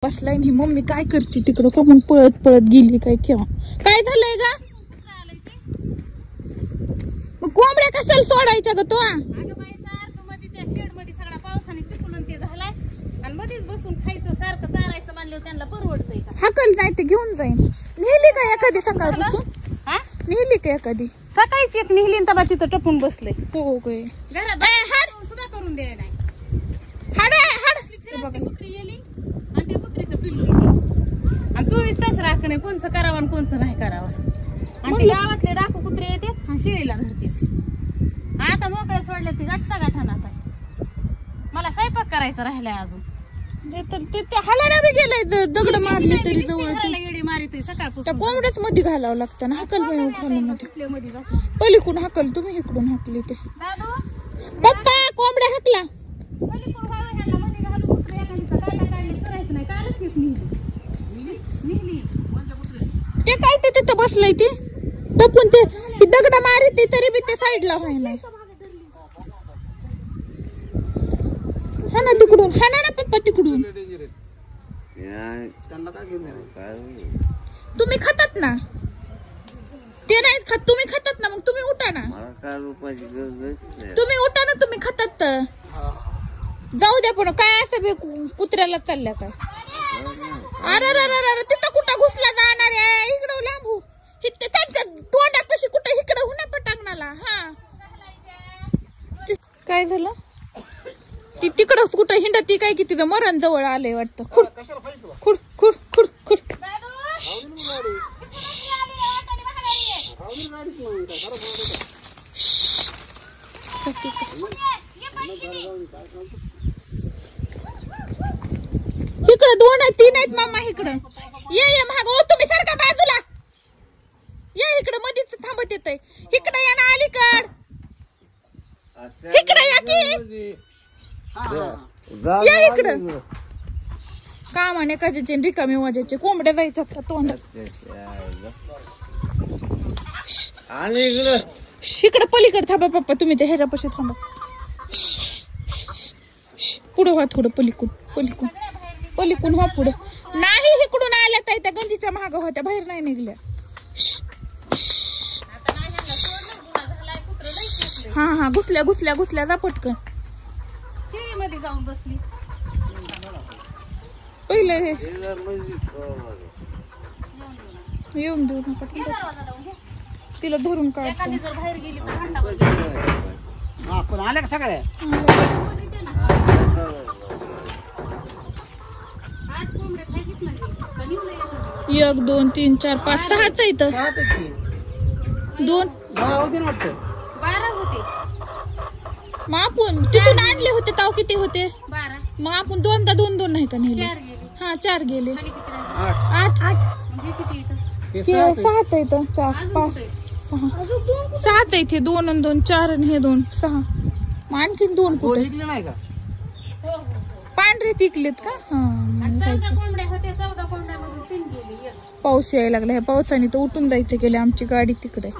बसलाय ही मम्मी काय करते तिकडं का म्हणून पळत पळत गेली काय केव्हा काय झालंय गा मग कोंबड्या कशाला सोडायच्या ग तो अगं बाई सारखं मध्ये त्या शेड मध्ये सगळा पावसाने चिखलून ते झालाय आणि मध्येच बसून खायचं सारखं चारायचं म्हणल्यावर त्यांना परवडतंय का हाकल नाही ते घेऊन जाईन नेली का एखादी सकाळपासून हा नेली का एखादी सकाळीच एक निघली आणि तबा तिथं टपून बसलंय हो काय घरात सुद्धा करून द्याय नाही कुत्री गेली आणि त्या कुत्रीचं पिल्लू आणि 24 तास राख नाही कोणचं करावं आणि कोणचं नाही करावं आणि ते गावातले डाकू कुत्रे येतात आणि शेळीला धरतात आता मोकळ्या सोडल्या ती गाठता गाठाना आता मला स्वयंपाक करायचं राहिलाय अजून ते हलाडा बी गेलाय दगड मारले तरी जवळ येडी मारित सकाळपासून त्या कोंबड्याच मध्ये घालावं लागतं ना हाकल मध्ये पलीकडून हाकल तुम्ही इकडून हाकली ते पप्पा कोंबड्या हाकला ते काय ते तिथं बसलंय ते बपून ते दगड मारित तरी बी ते साईडला व्हायला हा ना तिकडून हा ना पप्पा तिकडून तुम्ही खातात ना ते नाही खात तुम्ही खातात ना मग तुम्ही उठा ना तुम्ही उठा ना तुम्ही खातात तर जाऊ द्या पण काय असं कुत्र्याला चालल्या काय अरे तिथं कुठं घुसला जाणार आहे इकडं लांबू त्यांच्या तोंडापाशी कुठं इकडं हुना पटांगणाला हा काय झालं ती तिकडच कुठं हिंडती काय की तिथं मरण जवळ आलंय वाटतं खुड खुड खुड खुड खुड इकडं 2 आहेत 3 आहेत मामा इकडं ये महाग ओ तुम्ही सारखा बाजूला या इकडं मध्येच थांबत येतय इकडं या ना अलीकड इकडं या की या इकडं का म्हणे कशाचे रिकामी वाजायचे कोंबड्या जायच्या का तोंडात इकडं पलीकड थांबा पप्पा तुम्ही त्या ह्याच्यापाशी थांबा पुढं व्हा थोडं पलीकडून व्हा पुढं नाही इकडून आल्या ताई त्या गंजीच्या महाग होत्या बाहेर नाही निघल्या हा घुसल्या जा पटकन मध्ये जाऊन बसली पहिले येऊन देऊ नका तिला धरून काढतो जर बाहेर गेली पण आल्या का सगळ्या 8 कोंबड्या खायचीच नाही 1 2 3 4 5 6 इथं 2 12 होते मग आपण तिथून आणले होते ताव किती होते 12 मग आपण 2 नाही का नेले 4 गेले हा 4 गेले खाली किती राहिले 8 मग हे किती येतं हे 7 इथं 4 5 6 7 इथे 2 आणि 2 4 आणि हे 2 6 मग आणखीन 2 कुठे नाही का पांढरे तिकलेत का हा 14 कोंबड्या होत्या 14 कोंबड्यामधून 3 गेले पाऊस यायला लागला ह्या पावसाने तर उठून जायचं गेले आमची गाडी तिकडे